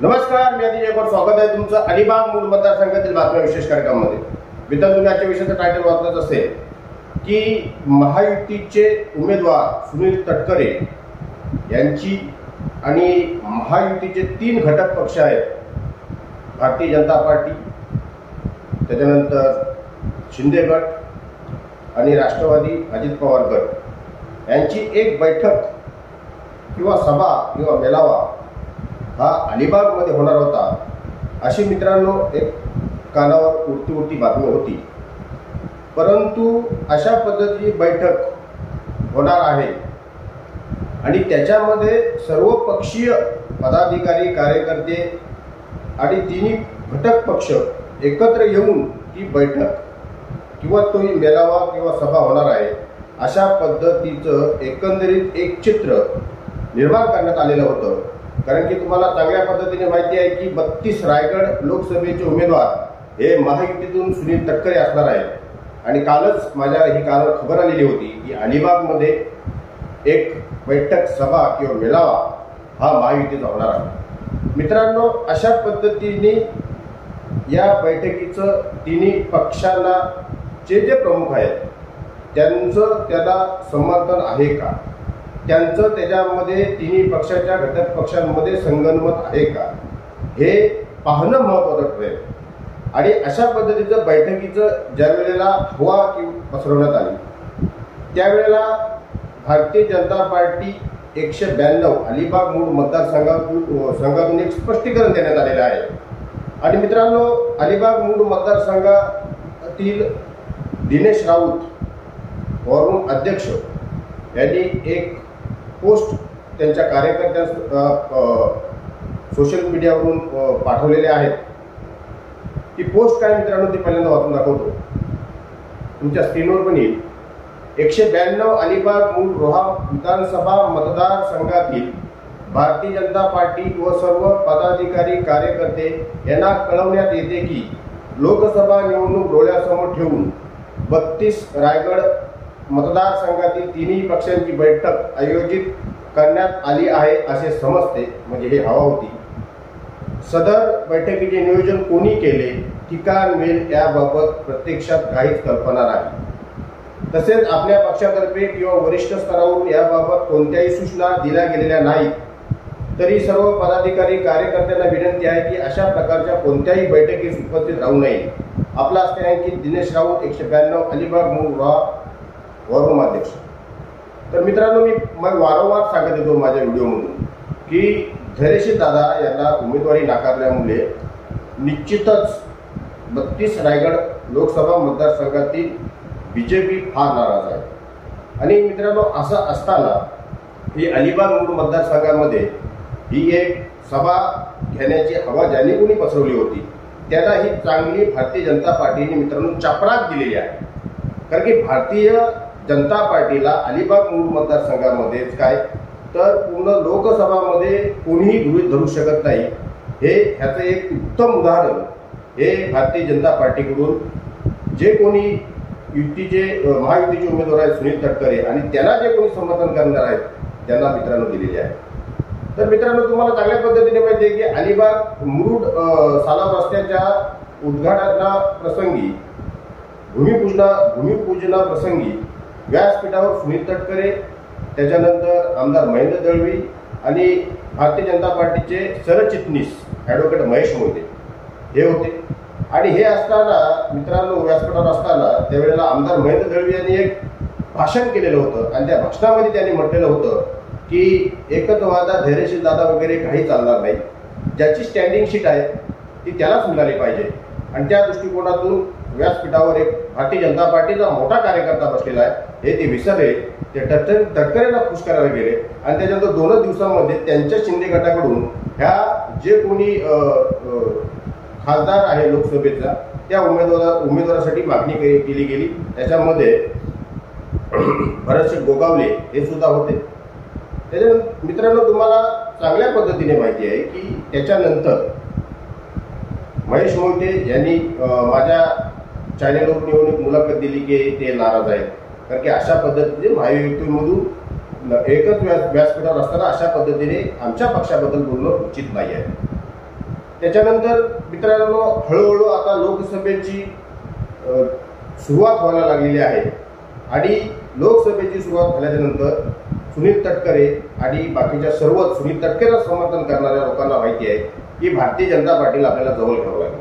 नमस्कार, मी अतिशय स्वागत आहे तुमचं अलिबाग मूळ मतदारसंघातील बातम्या विशेष कार्यक्रमामध्ये. मित्रांनो, आजच्या विषयाचं टायटल वाचत असेल की महायुतीचे उमेदवार सुनील तटकरे यांची आणि महायुतीचे 3 घटक पक्ष आहेत, भारतीय जनता पार्टी, त्याच्यानंतर शिंदे गट आणि राष्ट्रवादी अजित पवार गट यांची एक बैठक किंवा सभा किंवा मेळावा हा अलिबागमध्ये होणार होता, अशी मित्रांनो एक कानावर उडती बातमी होती. परंतु अशा पद्धतीची बैठक होणार आहे आणि त्याच्यामध्ये सर्व पक्षीय पदाधिकारी, कार्यकर्ते आणि 3 घटक पक्ष एकत्र येऊन ती बैठक किंवा तो मेळावा किंवा सभा होणार आहे, अशा पद्धतीचं एकंदरीत एक चित्र निर्माण करण्यात आलेलं होतं. कारण की तुम्हाला चांगल्या पद्धतीने माहिती आहे की 32 रायगड लोकसभेचे उमेदवार हे महायुतीतून सुनील तटकरे असणार आहेत. आणि कालच माझ्या ही कानावर खबर आलेली होती की अलिबागमध्ये एक बैठक, सभा किंवा मेळावा हा महायुतीचा होणार आहे. मित्रांनो, अशा पद्धतीने या बैठकीचं 3 पक्षांना जे प्रमुख आहेत त्यांचं त्याला समर्थन आहे का, त्यांचं त्याच्यामध्ये 3 पक्षाच्या घटक पक्षांमध्ये संगनमत आहे का, हे पाहणं महत्त्वाचं ठरेल. आणि अशा पद्धतीचं बैठकीचं ज्या वेळेला हवा पसरवण्यात आली त्यावेळेला भारतीय जनता पार्टी 192 अलिबाग मूळ मतदारसंघातून एक स्पष्टीकरण देण्यात आलेलं आहे. आणि मित्रांनो, अलिबाग मूळ मतदारसंघातील दिनेश राऊत वरून अध्यक्ष यांनी एक पोस्ट त्यांच्या कार्यकर्त्यांना सोशल मीडियावरून पाठवलेले आहेत. ती पोस्ट काय मित्रांनो, ती पहिल्यांदा वाचून दाखवतो, तुमच्या स्क्रीनवर पण येईल. 192 अलिबाग मूळ रोहा विधानसभा मतदारसंघातील भारतीय जनता पार्टी व सर्व पदाधिकारी, कार्यकर्ते यांना कळवण्यात येते की लोकसभा निवडणूक डोळ्यासमोर ठेवून 32 रायगड मतदारसंघातील 3 पक्षांची बैठक आयोजित करण्यात आली आहे असे समजते. म्हणजे हे हवा होती. सदर बैठकीचे नियोजन कोणी केले, ठिकाण, वेळ याबाबत प्रत्यक्षात काहीच कल्पना नाही. तसेच आपल्या पक्षातर्फे किंवा वरिष्ठ स्तरावरून याबाबत कोणत्याही सूचना दिल्या गेलेल्या नाहीत. तरी सर्व पदाधिकारी, कार्यकर्त्यांना विनंती आहे की अशा प्रकारच्या कोणत्याही बैठकीस उपस्थित राहू नये. आपला असणे की दिनेश राऊत, 192 अलिबाग मूळ वरून अध्यक्ष. तर मित्रांनो, मी वारंवार सांगत येतो माझ्या व्हिडिओमधून की धैर्यशील दादा यांना उमेदवारी नाकारल्यामुळे निश्चितच 32 रायगड लोकसभा मतदारसंघातील बीजेपी फार नाराज आहे. आणि मित्रांनो, असं असताना ही अलिबाग मूळ मतदारसंघामध्ये ही एक सभा घेण्याची हवा ज्यांनी कोणी पसरवली होती त्यांना ही चांगली भारतीय जनता पार्टीने मित्रांनो चपराक दिलेली आहे. कारण की भारतीय जनता पार्टीला अलिबाग मूळ मतदारसंघामध्येच काय तर पूर्ण लोकसभामध्ये कोणीही गृहीत धरू शकत नाही. ह्याचं एक उत्तम उदाहरण हे भारतीय जनता पार्टीकडून जे कोणी महायुतीचे उमेदवार आहेत सुनील तटकरे आणि त्यांना जे कोणी समर्थन करणार आहेत त्यांना मित्रांनो दिलेले आहे. तर मित्रांनो, तुम्हाला चांगल्या पद्धतीने माहिती आहे की अलिबाग मुरुड सालाव रस्त्याच्या उद्घाटनाप्रसंगी भूमिपूजना प्रसंगी व्यासपीठावर सुनील तटकरे, त्याच्यानंतर आमदार महेंद्र दळवी आणि भारतीय जनता पार्टीचे सरचिटणीस ॲडव्होकेट महेश मोहिते हे होते. आणि हे असताना मित्रांनो, व्यासपीठावर असताना त्यावेळेला आमदार महेंद्र दळवी यांनी एक भाषण केलेलं होतं आणि त्या भाषणामध्ये त्यांनी म्हटलेलं होतं की एकत्ववादा, धैर्यशील दादा वगैरे काही चालणार नाही. ज्याची स्टँडिंग सीट आहे ती त्यालाच मिळाली पाहिजे. आणि त्या दृष्टिकोनातून व्यासपीठावर एक भारतीय जनता पार्टीचा मोठा कार्यकर्ता बसलेला आहे हे ते विसरले. ते तटकरेला खुश करायला गेले आणि त्याच्यानंतर 2 दिवसांमध्ये त्यांच्या शिंदे गटाकडून ह्या जे कोणी खासदार आहे लोकसभेचा त्या उमेदवारासाठी मागणी केली गेली. त्याच्यामध्ये भरतसिंग गोगावले हे सुद्धा होते. त्याच्यानंतर मित्रांनो, तुम्हाला चांगल्या पद्धतीने माहिती आहे की त्याच्यानंतर महेश मोहिते यांनी माझ्या चॅनेलवरून येऊन एक मुलाखत दिली की ते नाराज आहेत. कारण की अशा पद्धतीने महायुतीमधून एकच व्यासपीठावर असताना अशा पद्धतीने आमच्या पक्षाबद्दल बोलणं उचित नाही आहे. त्याच्यानंतर मित्रांनो हळूहळू आता लोकसभेची सुरुवात व्हायला लागलेली आहे आणि लोकसभेची सुरुवात झाल्यानंतर सुनील तटकरे आणि बाकीच्या सर्व सुनील तटकरेला समर्थन करणाऱ्या लोकांना माहिती आहे की भारतीय जनता पार्टीला आपल्याला जवळ घ्यावं लागेल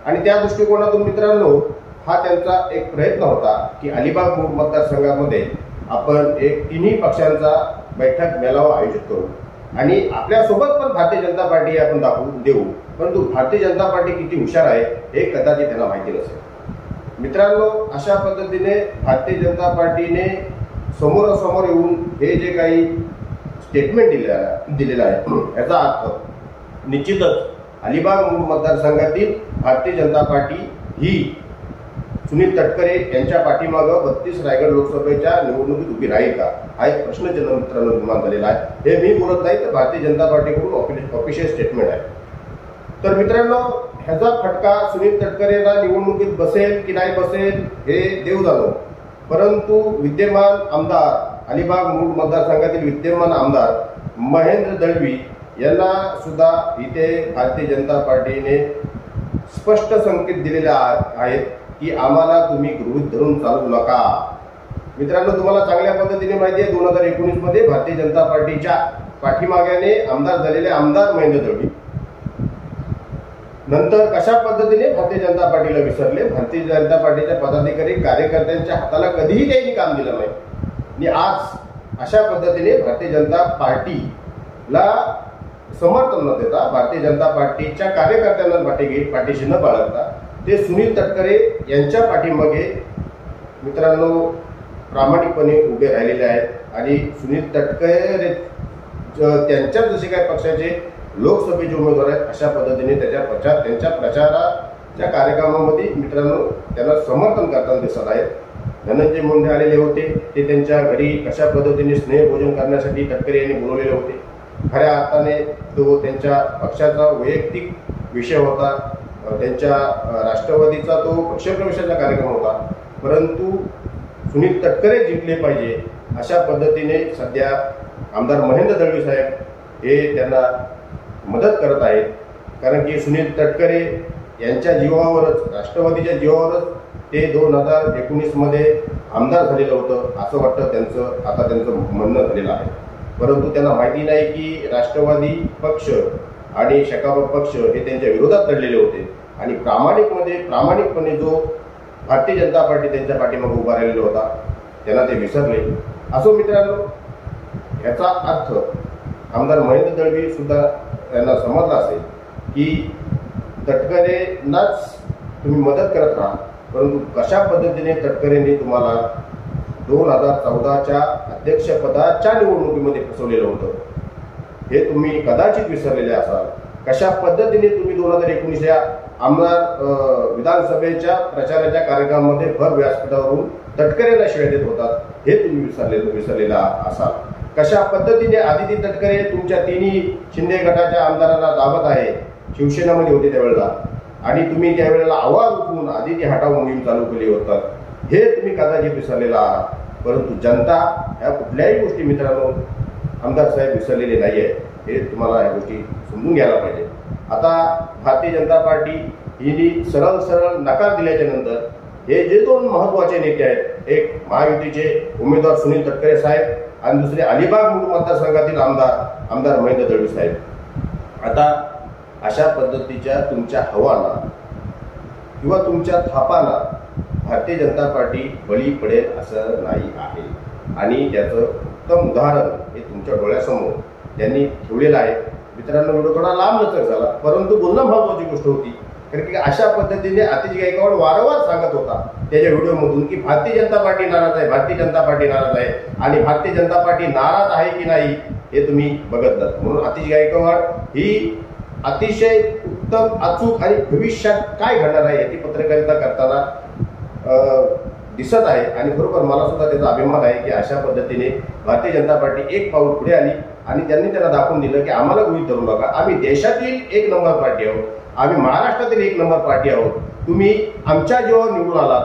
आणि त्या दृष्टिकोनातून मित्रांनो हा त्यांचा एक प्रयत्न होता की अलिबाग मतदारसंघामध्ये आपण एक तिन्ही पक्षांचा बैठक मेळावा आयोजित करू आणि आपल्यासोबत पण भारतीय जनता पार्टी आपण दाखवून देऊ, परंतु भारतीय जनता पार्टी किती हुशार आहे हे कदाचित त्यांना माहिती नसेल. मित्रांनो अशा पद्धतीने भारतीय जनता पार्टीने समोरासमोर येऊन हे जे काही स्टेटमेंट दिलेलं आहे याचा अर्थ निश्चितच अलिबाग मतदारसंघातील भारतीय जनता पार्टी ही सुनील तटकरे यांच्या पाठीमागं 32 रायगड लोकसभेच्या निवडणुकीत उभी राहील का हा एक प्रश्नचिन्ह मित्रांनो निर्माण झालेला आहे. हे मी बोलत नाही तर भारतीय जनता पार्टीकडून ऑफिशियल स्टेटमेंट आहे. तर मित्रांनो ह्याचा फटका सुनील तटकरेंना निवडणुकीत बसेल की नाही बसेल हे देव जाणो, परंतु विद्यमान आमदार अलिबाग मतदारसंघातील विद्यमान आमदार महेंद्र दळवी यांना सुद्धा इथे भारतीय जनता पार्टीने स्पष्ट संकेत दिलेले आहेत की आम्हाला तुम्ही गृहीत धरून चालू नका. मित्रांनो तुम्हाला चांगल्या पद्धतीने माहिती आहे 2019 मध्ये भारतीय जनता पार्टीच्या पाठीमाग्याने आमदार झालेले आमदार महेंद्र दळवी नंतर कशा पद्धतीने भारतीय जनता पार्टीला विसरले. भारतीय जनता पार्टीच्या पदाधिकारी कार्यकर्त्यांच्या हाताला कधीही त्यांनी काम दिलं नाही आणि आज अशा पद्धतीने भारतीय जनता पार्टीला समर्थन न देता भारतीय जनता पार्टीच्या कार्यकर्त्यांना पाठीशी न बाळगता ते सुनील तटकरे यांच्या पाठीमागे मित्रांनो प्रामाणिकपणे उभे राहिलेले आहेत आणि सुनील तटकरे त्यांच्या जसे काही पक्षाचे लोकसभेचे उमेदवार आहेत अशा पद्धतीने त्यांच्या प्रचाराच्या कार्यक्रमामध्ये मित्रांनो त्यांना समर्थन करताना दिसत आहेत. धनंजय मुंडे आलेले होते, ते त्यांच्या घरी कशा पद्धतीने स्नेहभोजन करण्यासाठी तटकरे यांनी बोलवलेले होते. खऱ्या अर्थाने तो त्यांच्या पक्षाचा वैयक्तिक विषय होता, त्यांच्या राष्ट्रवादीचा तो पक्षप्रवेशाचा कार्यक्रम होता, परंतु सुनील तटकरे जिंकले पाहिजे अशा पद्धतीने सध्या आमदार महेंद्र दळवी साहेब हे त्यांना मदत करत आहेत. कारण की सुनील तटकरे यांच्या जीवावरच राष्ट्रवादीच्या जीवावरच ते 2019 मध्ये आमदार झालेलं होतं असं वाटतं आता त्यांचं म्हणणं झालेलं आहे. परंतु त्यांना माहिती नाही की राष्ट्रवादी पक्ष आणि शेकाप पक्ष हे त्यांच्या विरोधात लढलेले होते आणि प्रामाणिकपणे जो भारतीय जनता पार्टी त्यांच्या पाठीमागे उभा राहिलेला होता त्यांना ते विसरले. असो मित्रांनो याचा अर्थ आमदार महेंद्र दळवी सुद्धा यांना समजला असेल की तटकरेंनाच तुम्ही मदत करत राहा, परंतु कशा पद्धतीने तटकरेंनी तुम्हाला 2014च्या अध्यक्षपदाच्या निवडणुकीमध्ये फसवलेलं होतं हे तुम्ही कदाचित विसरलेले असाल. कशा पद्धतीने तुम्ही 2019 या आमदार विधानसभेच्या प्रचाराच्या कार्यक्रमामध्ये भर व्यासपीठावरून तटकरेला शिव्या देत होतात हे तुम्ही विसरलेला असाल. कशा पद्धतीने आदिती तटकरे तुमच्या तिन्ही शिंदे गटाच्या आमदारांना दाबत आहे, शिवसेनेमध्ये होते त्यावेळेला, आणि तुम्ही त्यावेळेला आवाज उठवून आदिती हटाव मोहीम चालू केली होतात हे तुम्ही कदाचित विसरलेला आहात. परंतु जनता ह्या कुठल्याही गोष्टी मित्रांनो आमदार साहेब विसरलेले नाही आहे हे तुम्हाला या गोष्टी समजून घ्यायला पाहिजे. आता भारतीय जनता पार्टी हिने सरळ नकार दिल्याच्या नंतर हे जे 2 महत्वाचे नेते आहेत, एक महायुतीचे उमेदवार सुनील तटकरे साहेब आणि दुसरे अलिबाग मतदारसंघातील आमदार महेंद्र दळवी साहेब, आता अशा पद्धतीच्या तुमच्या हवाना किंवा तुमच्या थापाना भारतीय जनता पार्टी बळी पडेल असं नाही आहे आणि त्याचं उत्तम उदाहरण हे तुमच्या डोळ्यासमोर त्यांनी ठेवलेलं आहे. मित्रांनो व्हिडिओ थोडा लांब लचक झाला, परंतु बोलणं महत्वाची गोष्ट होती. कारण की अशा पद्धतीने आतिश गायकवाड वारंवार सांगत होता त्याच्या व्हिडिओमधून की भारतीय जनता पार्टी नाराज आहे, भारतीय जनता पार्टी नाराज आहे, आणि भारतीय जनता पार्टी नाराज आहे की नाही हे तुम्ही बघत जात. म्हणून आतिश गायकवाड ही अतिशय उत्तम अचूक आणि भविष्यात काय घडणार आहे याची पत्रकारिता करताना दिसत आहे आणि बरोबर मला सुद्धा त्याचा अभिमान आहे की अशा पद्धतीने भारतीय जनता पार्टी एक पाऊल पुढे आली आणि त्यांनी त्यांना दाखवून दिलं की आम्हाला गृहीत धरू नका, आम्ही देशातील 1 नंबर पार्टी आहोत, आम्ही महाराष्ट्रातील 1 नंबर पार्टी आहोत. तुम्ही आमच्या जीवावर निवडून आलात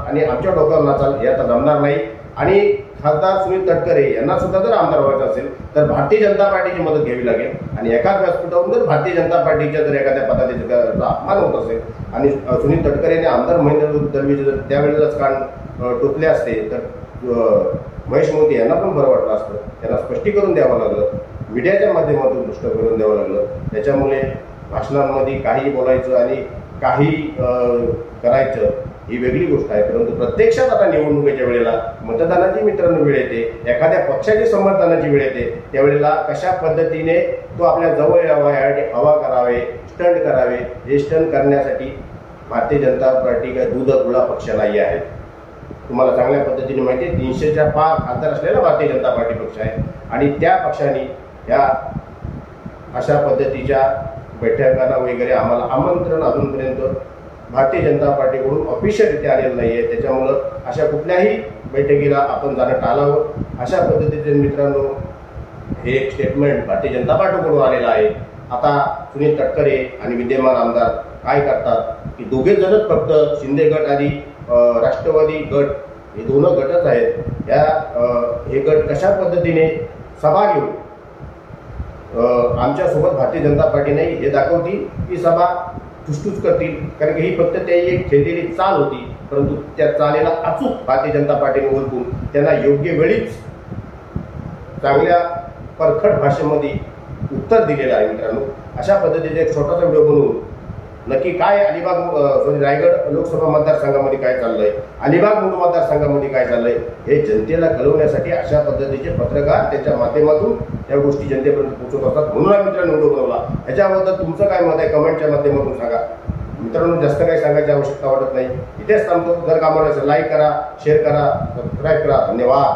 आणि आमच्या डोक्यावर नाचाल हे आता जमणार नाही. आणि खासदार सुनील तटकरे यांना सुद्धा जर आमदार व्हायचं असेल तर भारतीय जनता पार्टीची मदत घ्यावी लागेल आणि एकाच व्यासपीठावरून जर भारतीय जनता पार्टीच्या जर एखाद्या पदाधिकाऱ्याचा अपमान होत असेल आणि सुनील तटकरेने आमदार महेंद्र दळवीचे जर त्यावेळेलाच कान टोचले असते तर महेश मोदी यांना पण बरं वाटलं असतं. त्यांना स्पष्टीकरण द्यावं लागलं, मीडियाच्या माध्यमातून स्पष्ट करून द्यावं लागलं. त्याच्यामुळे भाषणांमध्ये काही बोलायचं आणि काही करायचं ही वेगळी गोष्ट आहे. परंतु प्रत्यक्षात आता निवडणुकीच्या वेळेला मतदानाची मित्रांनो वेळ येते, एखाद्या पक्षाची समर्थनाची वेळ येते, त्यावेळेला कशा पद्धतीने तो आपल्या जवळ यावा यासाठी हवा करावे, स्टंट करावे. हे स्टंट करण्यासाठी भारतीय जनता पार्टी काय दूध खुला पक्ष नाही आहे. तुम्हाला चांगल्या पद्धतीने माहिती आहे 300च्या पार खासदार असलेला भारतीय जनता पार्टी पक्ष आहे आणि त्या पक्षाने या अशा पद्धतीच्या बैठकांना वगैरे आम्हाला आमंत्रण अजूनपर्यंत भारतीय जनता पार्टीकडून ऑफिशियलरित्या आलेलं नाही आहे. त्याच्यामुळं अशा कुठल्याही बैठकीला आपण जाणं टाळावं. अशा पद्धतीचे मित्रांनो हे एक स्टेटमेंट भारतीय जनता पार्टीकडून आलेलं आहे. आता सुनील तटकरे आणि विद्यमान आमदार काय करतात की दोघे जणच फक्त शिंदे गट आणि राष्ट्रवादी गट हे दोन गटच आहेत. हे गट कशा पद्धतीने सभा घेऊन आमच्यासोबत भारतीय जनता पार्टी नाही हे दाखवतील की सभा ठुसठुस करतील. कारण की ही फक्त त्याची एक खेळलेली चाल होती, परंतु त्या चालेला अचूक भारतीय जनता पार्टीने ओळखून त्यांना योग्य वेळीच चांगल्या परखड भाषेमध्ये उत्तर दिलेलं आहे. मित्रांनो अशा पद्धतीचा एक छोटासा व्हिडिओ बनवून नक्की काय रायगड लोकसभा मतदारसंघामध्ये काय चाललंय, अलिबाग मुंडू मतदारसंघामध्ये काय चाललंय हे जनतेला कळवण्यासाठी अशा पद्धतीचे पत्रकार त्याच्या माध्यमातून त्या गोष्टी जनतेपर्यंत पोहोचवत असतात. म्हणून आम्ही मित्रांनो व्हिडिओ बनवला. याच्याबद्दल तुमचं काय मत आहे कमेंटच्या माध्यमातून सांगा. मित्रांनो जास्त काही सांगायची आवश्यकता वाटत नाही. इथेच थांबतो. जर कामाला लाईक करा, शेअर करा, सबस्क्राईब करा. धन्यवाद.